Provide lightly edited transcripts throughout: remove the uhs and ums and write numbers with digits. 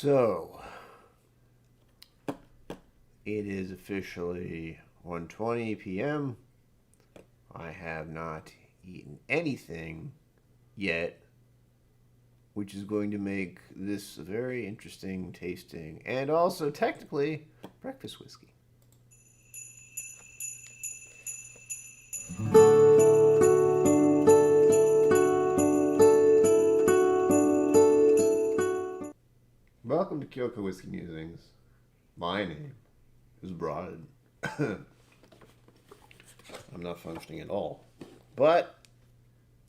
So, it is officially 1:20 p.m. I have not eaten anything yet, which is going to make this very interesting tasting and also technically breakfast whiskey. Welcome to KillCo Whiskey Musings. My name is Brian. I'm not functioning at all. But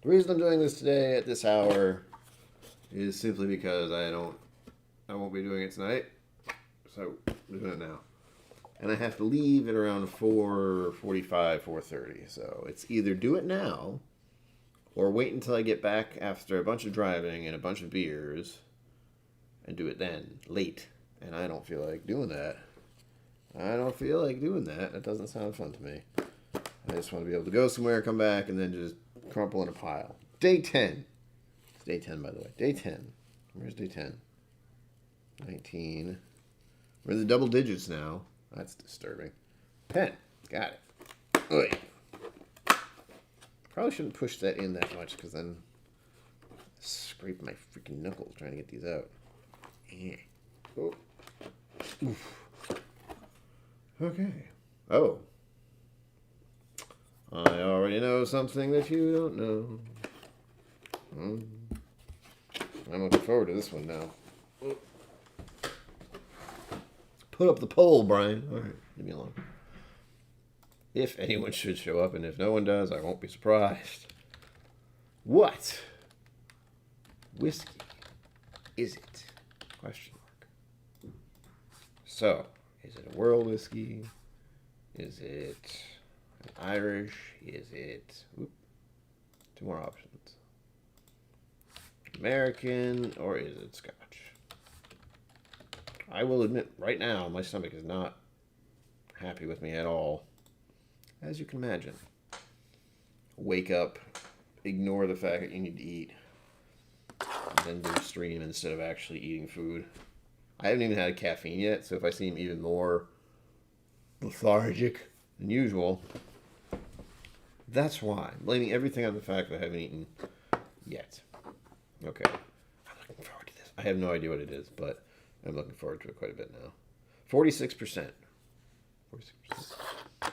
the reason I'm doing this today at this hour is simply because I won't be doing it tonight. So I'm doing it now. And I have to leave at around 4:45, 4:30. So it's either do it now or wait until I get back after a bunch of driving and a bunch of beers and do it then, late. And I don't feel like doing that. That doesn't sound fun to me. I just want to be able to go somewhere, come back, and then just crumple in a pile. Day 10. It's day 10, by the way. Day 10. Where's day 10? 19. We're in the double digits now. That's disturbing. 10. Got it. Oy. Probably shouldn't push that in that much, because then I scrape my freaking knuckles trying to get these out. Yeah. Oh. Oof. Okay. Oh. I already know something that you don't know. I'm looking forward to this one now. Put up the poll, Brian. All right, leave me alone. If anyone should show up, and if no one does, I won't be surprised. What whiskey is it? Question mark. So, is it a world whiskey? Is it an Irish? Is it... two more options. American, or is it Scotch? I will admit right now, my stomach is not happy with me at all. As you can imagine. Wake up, ignore the fact that you need to eat, and then do stream instead of actually eating food. I haven't even had a caffeine yet, so if I seem even more lethargic than usual, that's why. I'm blaming everything on the fact that I haven't eaten yet. Okay. I'm looking forward to this. I have no idea what it is, but I'm looking forward to it quite a bit now. 46%. 46%.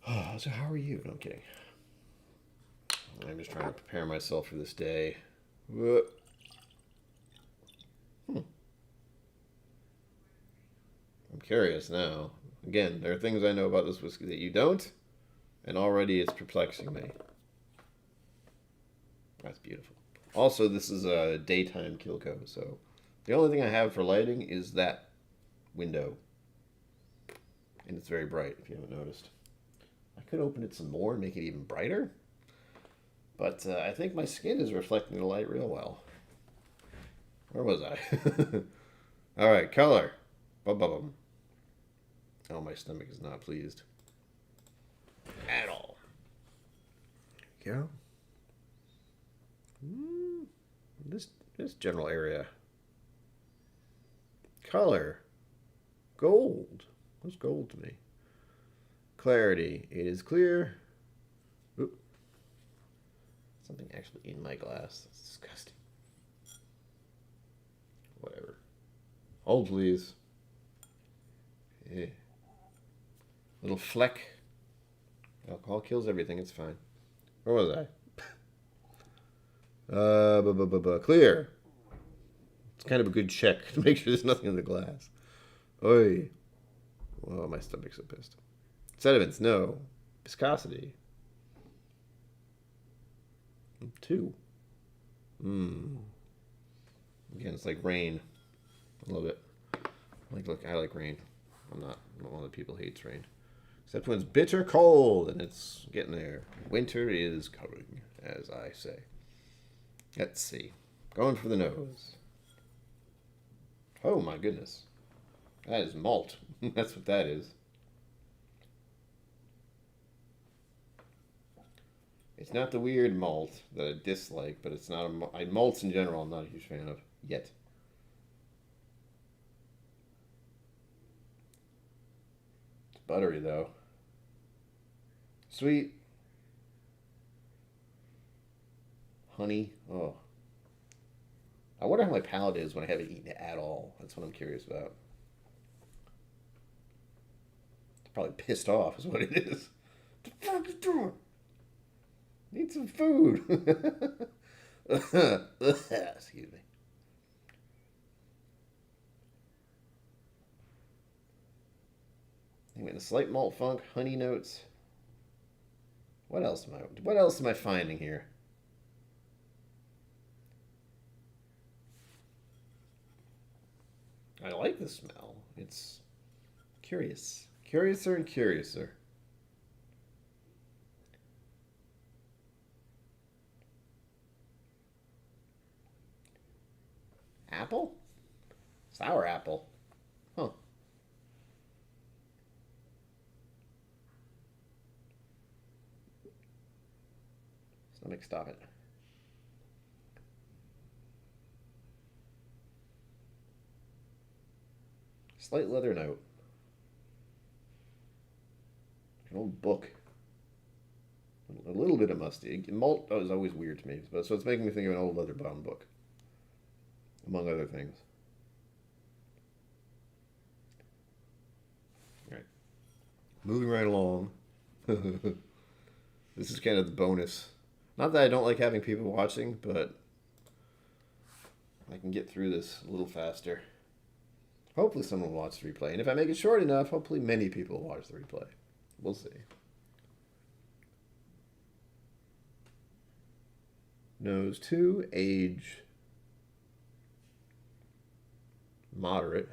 Oh, so how are you? No, I'm kidding. I'm just trying to prepare myself for this day. I'm curious now. Again, there are things I know about this whiskey that you don't, and already it's perplexing me. That's beautiful. Also, this is a daytime KillCo, so the only thing I have for lighting is that window. And it's very bright, if you haven't noticed. I could open it some more and make it even brighter, but I think my skin is reflecting the light real well. Where was I? All right, color. Bum. Oh, my stomach is not pleased at all. There we go. This general area. Color. Gold. What's gold to me? Clarity. It is clear. Oop. Something actually in my glass. That's disgusting. Whatever. Hold, please. Yeah. Little fleck. Alcohol kills everything. It's fine. Where was I? Clear. It's kind of a good check to make sure there's nothing in the glass. Oi. Oh, my stomach's so pissed. Sediments, no. Viscosity. 2. Again, it's like rain. A little bit. I like rain. I'm not one of the people who hates rain. Except when it's bitter cold and it's getting there. Winter is coming, as I say. Let's see. Going for the nose. Oh my goodness. That is malt. That's what that is. It's not the weird malt that I dislike, but it's not malts in general I'm not a huge fan of yet. buttery, though. Sweet. Honey. Oh. I wonder how my palate is when I haven't eaten it at all. That's what I'm curious about. It's probably pissed off, is what it is. What the fuck is doing? Need some food. Excuse me. I'm getting a slight malt funk, honey notes. What else am I finding here? I like the smell. It's curious. Curiouser and curiouser. Apple? Sour apple. Huh. Stomach, stop it. Slight leather note. An old book. A little bit of musty. Malt is always weird to me, so it's making me think of an old leather-bound book, among other things. All right. Moving right along. This is kind of the bonus. Not that I don't like having people watching, but I can get through this a little faster. Hopefully someone will watch the replay. And if I make it short enough, hopefully many people will watch the replay. We'll see. Nose 2, age moderate.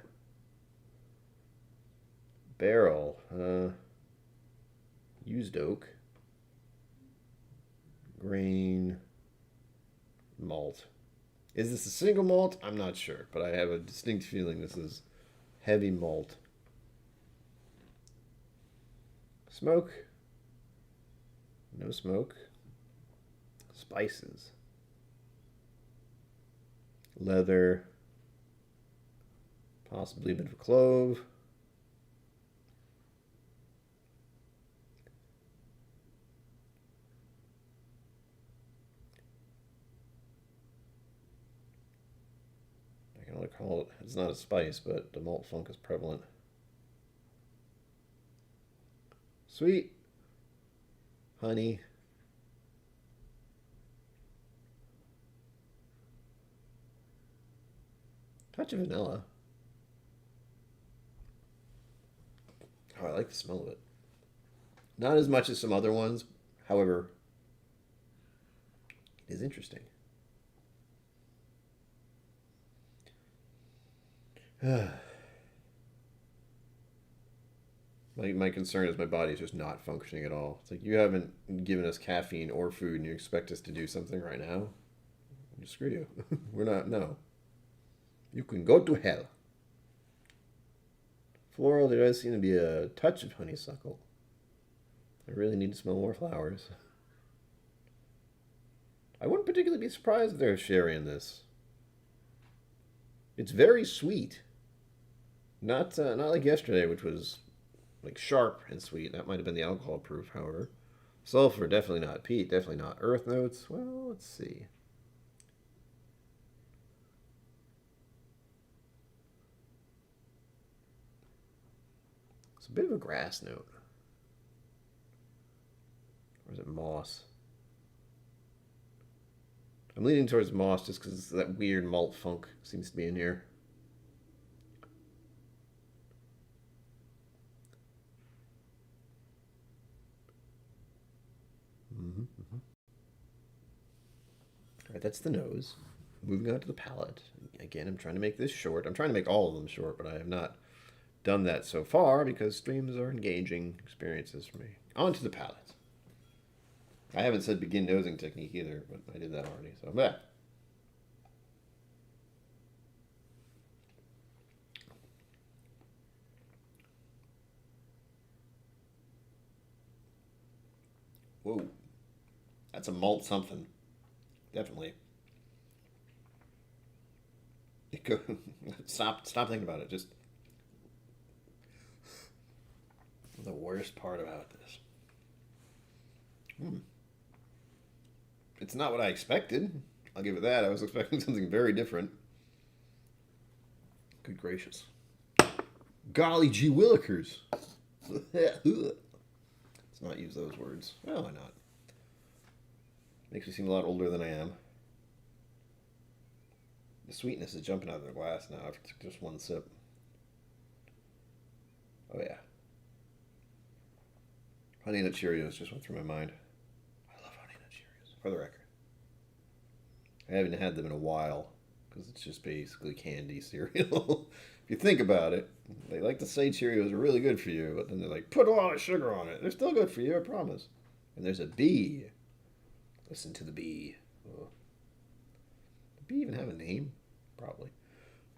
Barrel, used oak. Grain, malt. Is this a single malt? I'm not sure, but I have a distinct feeling this is heavy malt. Smoke. No smoke. Spices. Leather. Possibly a bit of clove. I can only call it, it's not a spice, but the malt funk is prevalent. Sweet. Honey. Touch of vanilla. Oh, I like the smell of it. Not as much as some other ones, however, it is interesting. My concern is my body is just not functioning at all. It's like, you haven't given us caffeine or food and you expect us to do something right now? Screw you. We're not, no. You can go to hell. Floral, there does seem to be a touch of honeysuckle. I really need to smell more flowers. I wouldn't particularly be surprised if there's sherry in this. It's very sweet. Not like yesterday, which was like sharp and sweet. That might have been the alcohol proof, however. Sulfur, definitely not. Peat, definitely not. Earth notes, well, let's see. It's a bit of a grass note. Or is it moss? I'm leaning towards moss just because that weird malt funk seems to be in here. All right, that's the nose. Moving on to the palate. Again, I'm trying to make this short. I'm trying to make all of them short, but I have not done that so far because streams are engaging experiences for me. On to the palate. I haven't said begin nosing technique either, but I did that already. So, yeah. Whoa. That's a malt something. Definitely. Stop thinking about it. Just the worst part about this. It's not what I expected. I'll give it that. I was expecting something very different. Good gracious. Golly gee willikers. Let's not use those words. Well, why not? Makes me seem a lot older than I am. The sweetness is jumping out of the glass now after just one sip. Oh yeah. Honey Nut Cheerios just went through my mind. I love Honey Nut Cheerios, for the record. I haven't had them in a while because it's just basically candy cereal. If you think about it, they like to say Cheerios are really good for you, but then they're like, put a lot of sugar on it. They're still good for you, I promise. And there's a bee. Listen to the bee. Oh. Did the bee even have a name? Probably.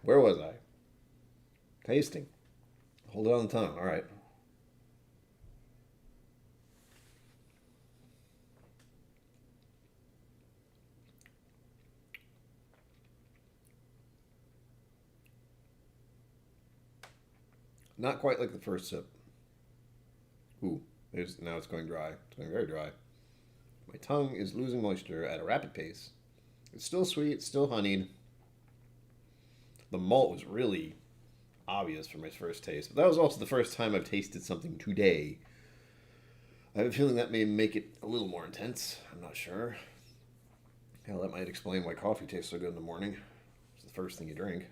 Where was I? Tasting. Hold it on the tongue. All right. Not quite like the first sip. Ooh, now it's going dry. It's going very dry. My tongue is losing moisture at a rapid pace. It's still sweet, it's still honeyed. The malt was really obvious for my first taste, but that was also the first time I've tasted something today. I have a feeling that may make it a little more intense. I'm not sure. Hell, that might explain why coffee tastes so good in the morning. It's the first thing you drink.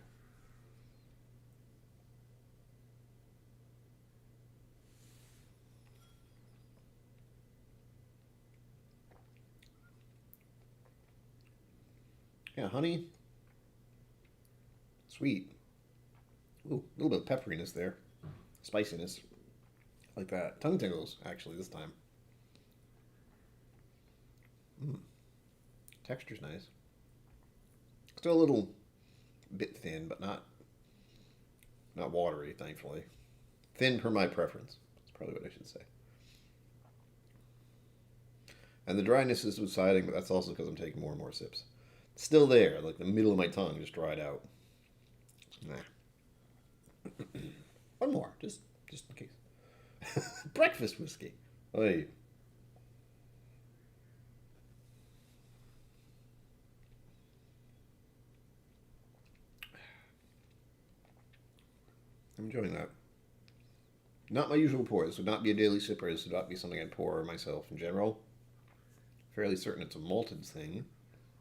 Yeah, honey. Sweet. Ooh, a little bit of pepperiness there. Spiciness. Like that. Tongue tingles, actually, this time. Texture's nice. Still a little bit thin, but not watery, thankfully. Thin per my preference. That's probably what I should say. And the dryness is subsiding, but that's also because I'm taking more and more sips. It's still there, like the middle of my tongue just dried out. Nah. One more, just in case. Breakfast whiskey. Oy. I'm enjoying that. Not my usual pour. This would not be a daily sipper. This would not be something I'd pour myself in general. Fairly certain it's a malted thing.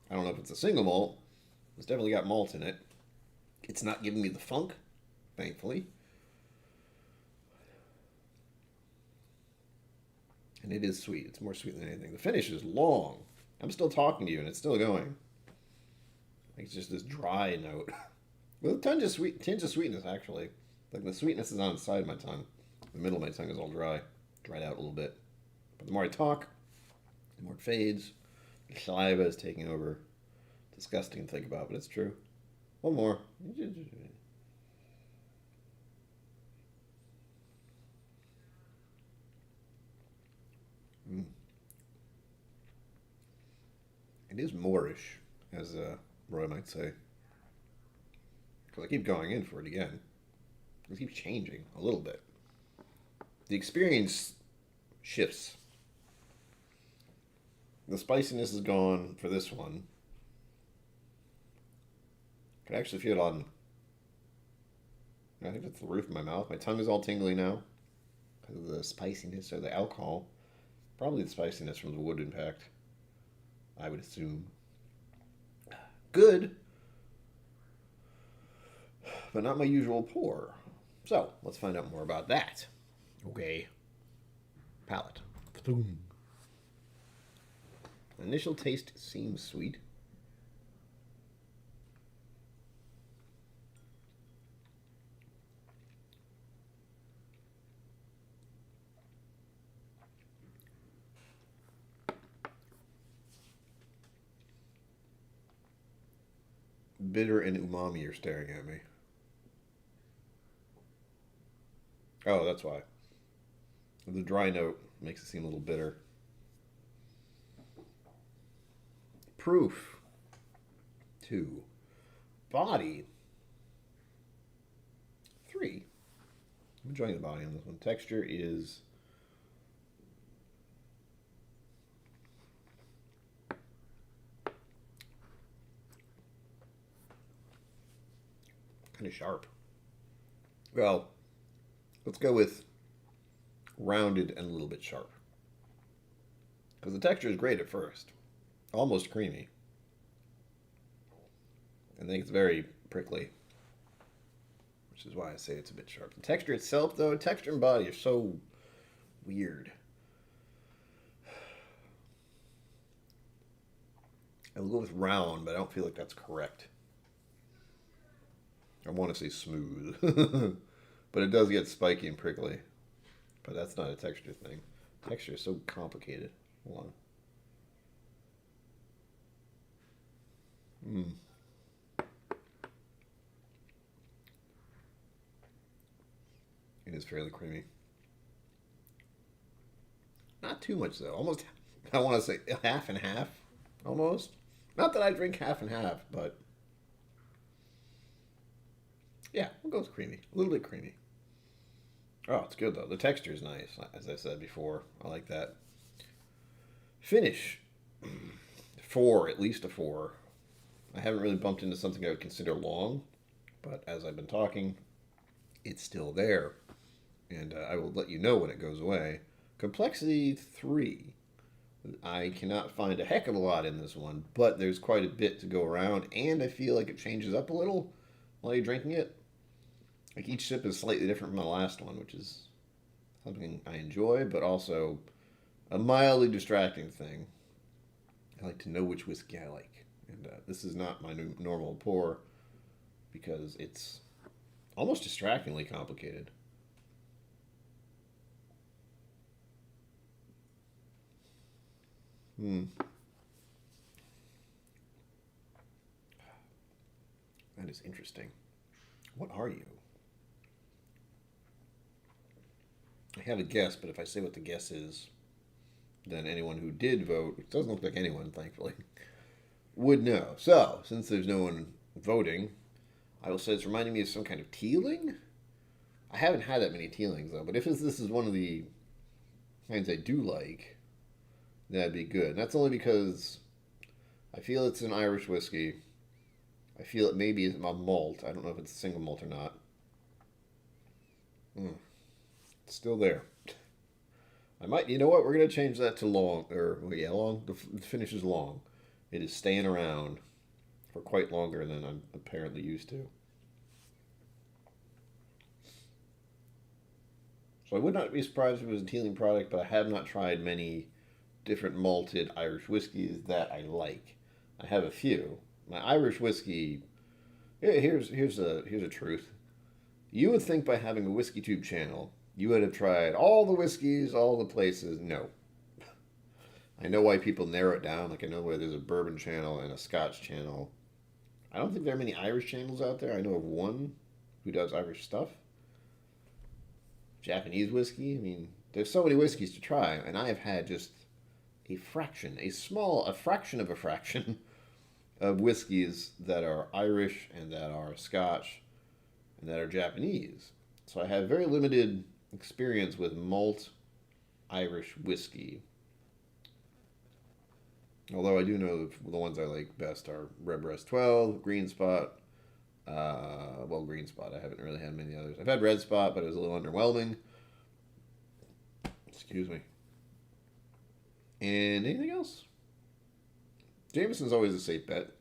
I don't know if it's a single malt. It's definitely got malt in it. It's not giving me the funk, thankfully. And it is sweet. It's more sweet than anything. The finish is long. I'm still talking to you and it's still going. It's just this dry note. With a tinge of sweetness, actually. Like the sweetness is on the side of my tongue. The middle of my tongue is all dry. Dried out a little bit. But the more I talk, the more it fades. The saliva is taking over. Disgusting to think about, but it's true. One more. It is Moorish, as Roy might say. Because I keep going in for it again. It keeps changing a little bit. The experience shifts. The spiciness is gone for this one. I can actually feel it on, I think it's the roof of my mouth. My tongue is all tingly now because of the spiciness or the alcohol. Probably the spiciness from the wood impact, I would assume. Good, but not my usual pour. So, let's find out more about that. Okay. Palate. Initial taste seems sweet. Bitter and umami are staring at me. Oh, that's why. The dry note makes it seem a little bitter. Proof. 2. Body. 3. I'm enjoying the body on this one. Texture is Kind of sharp. Well, let's go with rounded and a little bit sharp. Because the texture is great at first. Almost creamy. I think it's very prickly. Which is why I say it's a bit sharp. The texture itself, though, texture and body are so weird. I will go with round, but I don't feel like that's correct. I want to say smooth. But it does get spiky and prickly. But that's not a texture thing. Texture is so complicated. Hold on. It is fairly creamy. Not too much, though. Almost, I want to say half and half. Almost. Not that I drink half and half, but yeah, we'll go with creamy. A little bit creamy. Oh, it's good, though. The texture is nice, as I said before. I like that. Finish. 4, at least a 4. I haven't really bumped into something I would consider long, but as I've been talking, it's still there. And I will let you know when it goes away. Complexity 3. I cannot find a heck of a lot in this one, but there's quite a bit to go around, and I feel like it changes up a little while you're drinking it. Like each sip is slightly different from the last one, which is something I enjoy, but also a mildly distracting thing. I like to know which whiskey I like, and this is not my normal pour because it's almost distractingly complicated. That is interesting. What are you? I have a guess, but if I say what the guess is, then anyone who did vote, which doesn't look like anyone, thankfully, would know. So, since there's no one voting, I will say it's reminding me of some kind of teeling. I haven't had that many teelings, though, but if this is one of the kinds I do like, that'd be good. And that's only because I feel it's an Irish whiskey. I feel it maybe is a malt. I don't know if it's a single malt or not. It's still there. I might, you know what? We're going to change that to long, or, well, yeah, long. The finish is long. It is staying around for quite longer than I'm apparently used to. So I would not be surprised if it was a teeling product, but I have not tried many different malted Irish whiskeys that I like. I have a few. My Irish whiskey. Here's a truth. You would think by having a whiskey tube channel, you would have tried all the whiskeys, all the places. No. I know why people narrow it down. Like I know where there's a bourbon channel and a Scotch channel. I don't think there are many Irish channels out there. I know of one who does Irish stuff. Japanese whiskey. I mean, there's so many whiskeys to try, and I have had just a fraction of a fraction of whiskeys that are Irish and that are Scotch and that are Japanese. So I have very limited experience with malt Irish whiskey. Although I do know the ones I like best are Redbreast 12, Green Spot. Green Spot. I haven't really had many others. I've had Red Spot, but it was a little underwhelming. Excuse me. And anything else? Jameson's always a safe bet.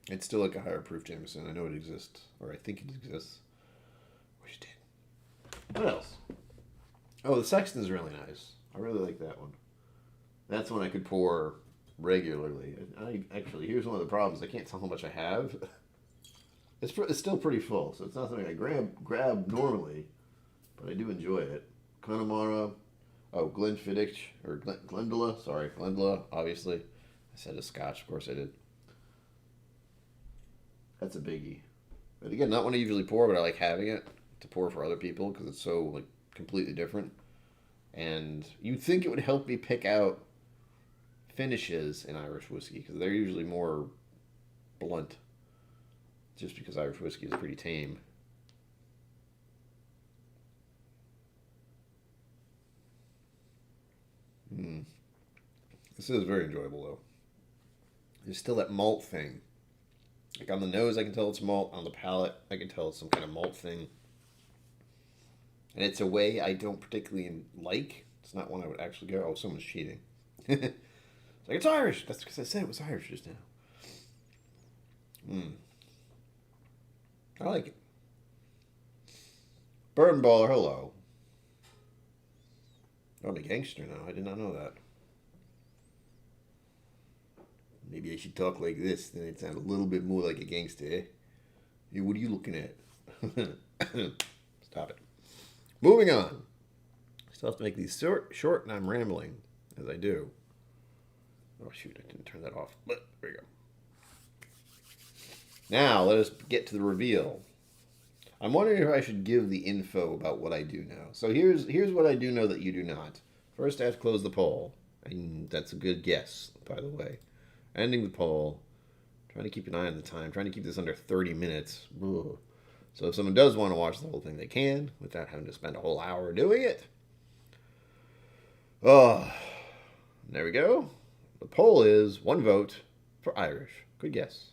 It's still like a higher proof Jameson. I know it exists, or I think it exists. Wish it did. What else? Oh, the Sexton's really nice. I really like that one. That's one I could pour regularly. Actually, here's one of the problems. I can't tell how much I have. It's still pretty full, so it's not something I grab normally, but I do enjoy it. Connemara. Oh, Glenfiddich, or Glendula. Sorry, Glendula, obviously. I said a Scotch, of course I did. That's a biggie. But again, not one I usually pour, but I like having it to pour for other people because it's so like completely different. And you'd think it would help me pick out finishes in Irish whiskey because they're usually more blunt. Just because Irish whiskey is pretty tame. This is very enjoyable though. There's still that malt thing. Like on the nose, I can tell it's malt. On the palate, I can tell it's some kind of malt thing. And it's a way I don't particularly like. It's not one I would actually go, oh, someone's cheating. It's like, it's Irish. That's because I said it was Irish just now. I like it. Bourbon Baller, hello. I'm a gangster now. I did not know that. Maybe I should talk like this. Then it sounds a little bit more like a gangster, eh? Hey, what are you looking at? Stop it. Moving on. Still have to make these short, and I'm rambling as I do. Oh, shoot. I didn't turn that off. But there we go. Now, let us get to the reveal. I'm wondering if I should give the info about what I do know. So here's what I do know that you do not. First, I have to close the poll. And that's a good guess, by the way. Ending the poll. Trying to keep an eye on the time. Trying to keep this under 30 minutes. Ugh. So if someone does want to watch the whole thing, they can, without having to spend a whole hour doing it. Oh, there we go. The poll is 1 vote for Irish. Good guess.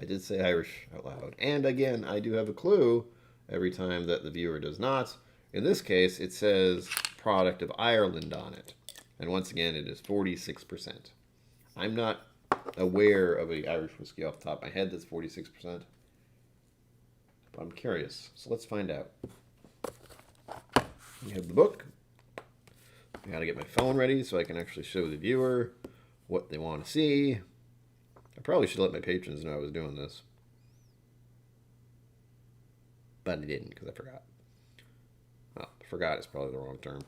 I did say Irish out loud. And again, I do have a clue every time that the viewer does not. In this case, it says product of Ireland on it. And once again, it is 46%. I'm not aware of an Irish whiskey off the top of my head that's 46%. But I'm curious. So let's find out. We have the book. I gotta get my phone ready so I can actually show the viewer what they want to see. I probably should let my patrons know I was doing this. But I didn't because I forgot. Well, forgot is probably the wrong term.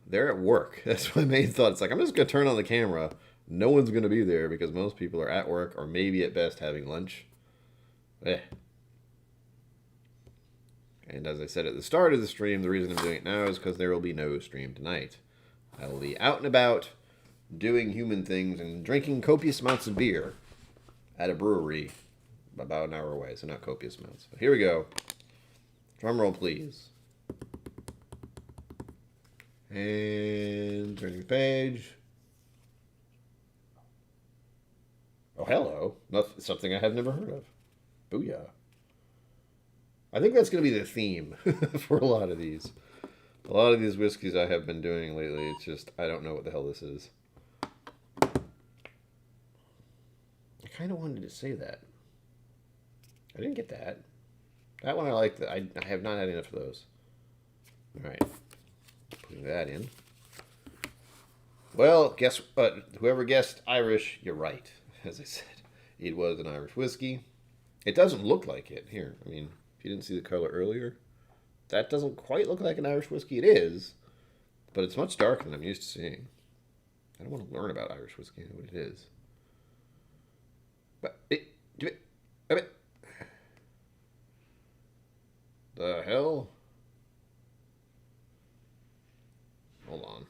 They're at work. That's my main thought. It's like, I'm just going to turn on the camera. No one's going to be there because most people are at work or maybe at best having lunch. And as I said at the start of the stream, the reason I'm doing it now is because there will be no stream tonight. I will be out and about doing human things and drinking copious amounts of beer at a brewery about an hour away. So not copious amounts. But here we go. Drum roll, please. And turning the page. Oh, hello. Something I have never heard of. Booyah. I think that's going to be the theme for a lot of these. A lot of these whiskeys I have been doing lately, it's just, I don't know what the hell this is. I kind of wanted to say that. I didn't get that. That one I like. I have not had enough of those. All right. Putting that in. Well, guess what? Whoever guessed Irish, you're right. As I said, it was an Irish whiskey. It doesn't look like it. Here, I mean, if you didn't see the color earlier, that doesn't quite look like an Irish whiskey. It is, but it's much darker than I'm used to seeing. I don't want to learn about Irish whiskey. I know what it is. But the hell? Hold on.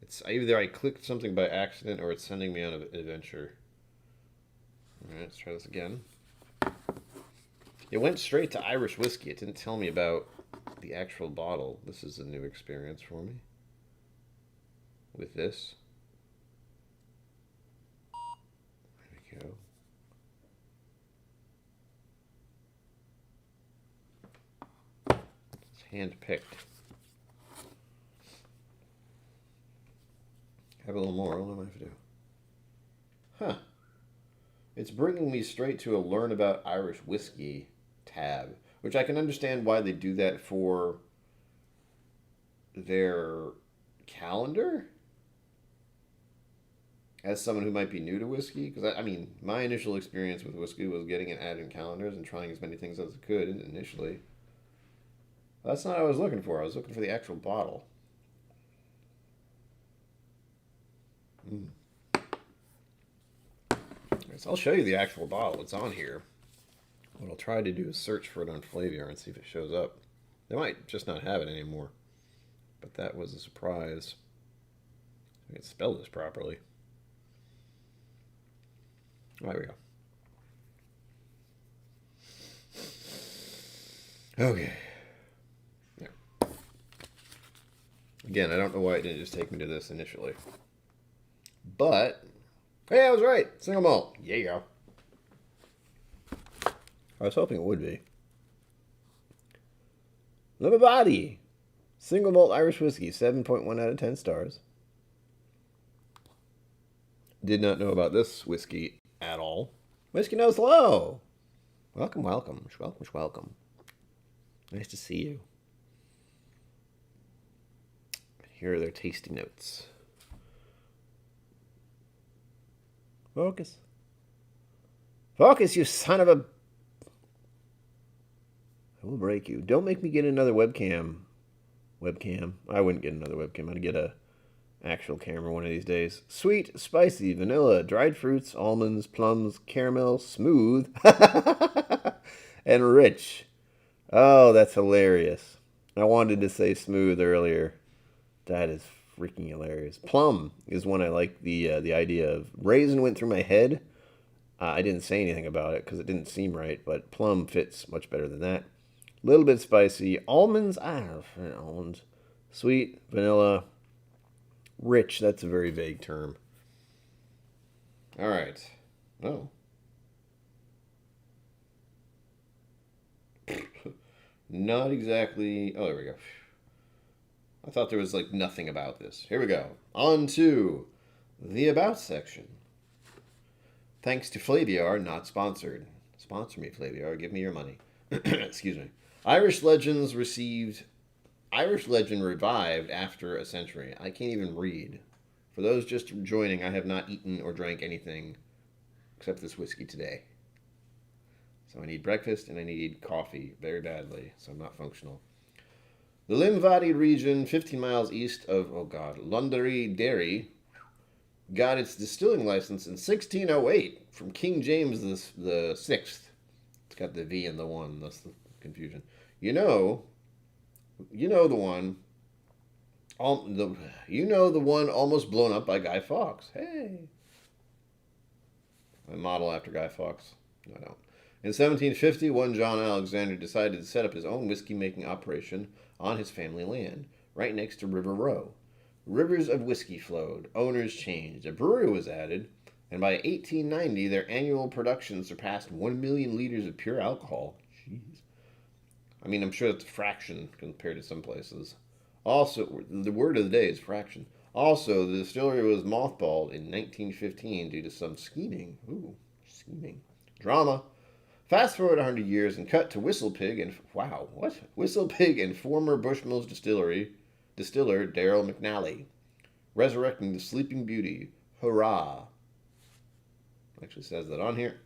It's either I clicked something by accident or it's sending me on an adventure. All right, let's try this again. It went straight to Irish whiskey. It didn't tell me about the actual bottle. This is a new experience for me with this. There we go. It's hand-picked. Have a little more. I don't know what I have to do. Huh. It's bringing me straight to a Learn About Irish Whiskey tab, which I can understand why they do that for their calendar. As someone who might be new to whiskey, because I mean, my initial experience with whiskey was getting it added in calendars and trying as many things as I could initially. That's not what I was looking for. I was looking for the actual bottle. So I'll show you the actual bottle. It's on here. What I'll try to do is search for it on Flaviar and see if it shows up. They might just not have it anymore. But that was a surprise. I can spell this properly. There we go. Okay. Yeah. Again, I don't know why it didn't just take me to this initially. But Hey, I was right. Single malt. Yeah. I was hoping it would be. Limavady. Single malt Irish whiskey. 7.1 out of 10 stars. Did not know about this whiskey at all. Whiskey Nose Low. Welcome, welcome. Welcome, welcome. Nice to see you. Here are their tasty notes. Focus. Focus, you son of a... I will break you. Don't make me get another webcam. Webcam? I wouldn't get another webcam. I'd get a actual camera one of these days. Sweet, spicy, vanilla, dried fruits, almonds, plums, caramel, smooth, and rich. Oh, that's hilarious. I wanted to say smooth earlier. That is freaking hilarious. Plum is one I like the idea of. Raisin went through my head. I didn't say anything about it because it didn't seem right, but plum fits much better than that. A little bit spicy. Almonds, I don't know, almonds. Sweet, vanilla, rich. That's a very vague term. All right. Oh. Not exactly. Oh, there we go. I thought there was like nothing about this. Here we go. On to the About section. Thanks to Flaviar, not sponsored. Sponsor me, Flaviar. Give me your money. Excuse me. Irish Legend revived after a century. I can't even read. For those just joining, I have not eaten or drank anything except this whiskey today. So I need breakfast and I need coffee very badly, so I'm not functional. The Limavady region, 15 miles east of, Londonderry, got its distilling license in 1608 from King James the Sixth. It's got the V and the 1. That's the confusion. You know the one. The one almost blown up by Guy Fawkes. Hey, I model after Guy Fawkes. No, I don't. In 1750, one John Alexander decided to set up his own whiskey-making operation on his family land, right next to River Row. Rivers of whiskey flowed, owners changed, a brewery was added, and by 1890, their annual production surpassed 1 million liters of pure alcohol. Jeez. I mean, I'm sure it's a fraction compared to some places. Also, the word of the day is fraction. Also, the distillery was mothballed in 1915 due to some scheming. Ooh, scheming. Drama. Fast forward 100 years and cut to Whistlepig and former Bushmills distiller Daryl McNally, resurrecting the Sleeping Beauty. Hurrah! Actually says that on here.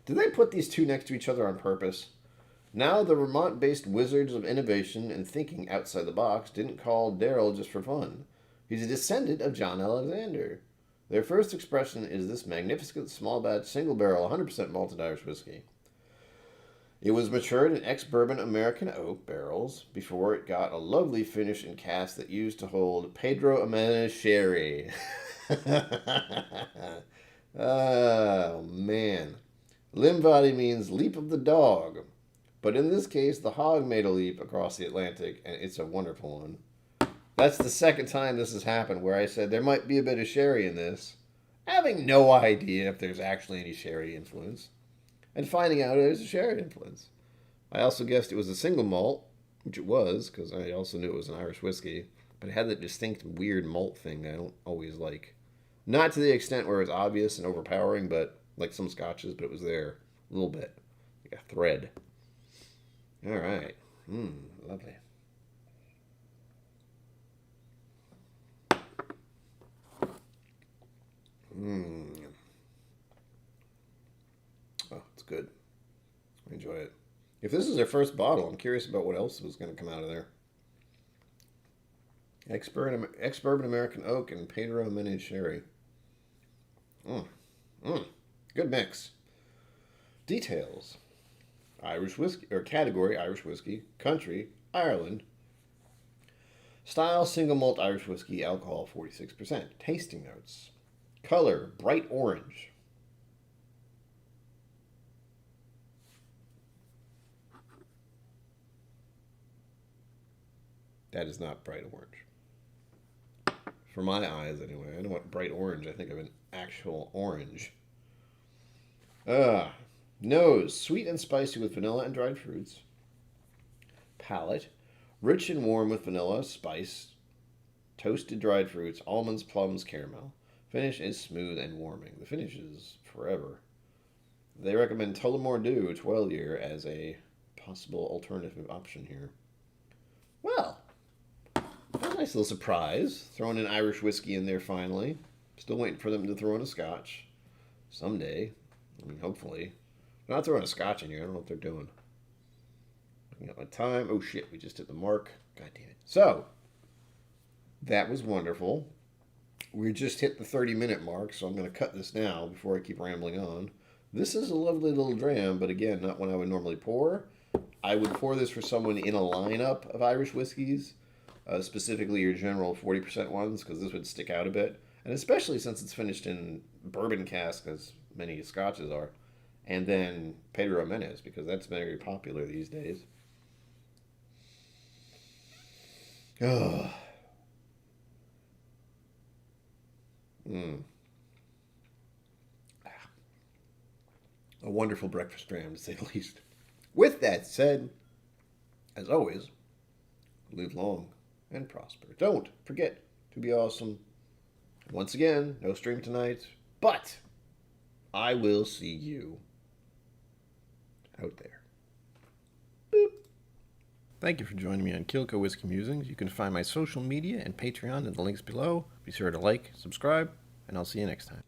Did they put these two next to each other on purpose? Now the Vermont-based wizards of innovation and thinking outside the box didn't call Daryl just for fun. He's a descendant of John Alexander. Their first expression is this magnificent small batch single barrel 100% malted Irish whiskey. It was matured in ex-bourbon American oak barrels before it got a lovely finish in casks that used to hold Pedro Ximénez sherry. Oh, man. Limavady means leap of the dog. But in this case, the hog made a leap across the Atlantic, and it's a wonderful one. That's the second time this has happened where I said there might be a bit of sherry in this, having no idea if there's actually any sherry influence, and finding out there's a sherry influence. I also guessed it was a single malt, which it was, because I also knew it was an Irish whiskey, but it had that distinct weird malt thing I don't always like. Not to the extent where it's obvious and overpowering, but like some scotches, but it was there a little bit, like a thread. All right. Lovely. Oh, it's good. I enjoy it. If this is their first bottle, I'm curious about what else was going to come out of there. Ex-bourbon American oak and Pedro Ximénez sherry. Good mix. Details. Irish whiskey, or category, Irish whiskey. Country, Ireland. Style, single malt Irish whiskey. Alcohol, 46%. Tasting notes. Color, bright orange. That is not bright orange. For my eyes, anyway. I don't want bright orange. I think of an actual orange. Nose. Sweet and spicy with vanilla and dried fruits. Palate. Rich and warm with vanilla, spice, toasted dried fruits, almonds, plums, caramel. Finish is smooth and warming. The finish is forever. They recommend Tullamore Dew 12-year as a possible alternative option here. Well, a nice little surprise. Throwing an Irish whiskey in there finally. Still waiting for them to throw in a Scotch. Someday. I mean, hopefully. They're not throwing a Scotch in here. I don't know what they're doing. Looking at my time. Oh, shit. We just hit the mark. God damn it. So, that was wonderful. We just hit the 30-minute mark, so I'm going to cut this now before I keep rambling on. This is a lovely little dram, but again, not one I would normally pour. I would pour this for someone in a lineup of Irish whiskeys, specifically your general 40% ones, because this would stick out a bit. And especially since it's finished in bourbon cask, as many scotches are, and then Pedro Jimenez, because that's very popular these days. Oh. A wonderful breakfast dram, to say the least. With that said, as always, live long and prosper. Don't forget to be awesome. Once again, no stream tonight, but I will see you out there. Boop. Thank you for joining me on KillCo Whiskey Musings. You can find my social media and Patreon in the links below. Be sure to like, subscribe, and I'll see you next time.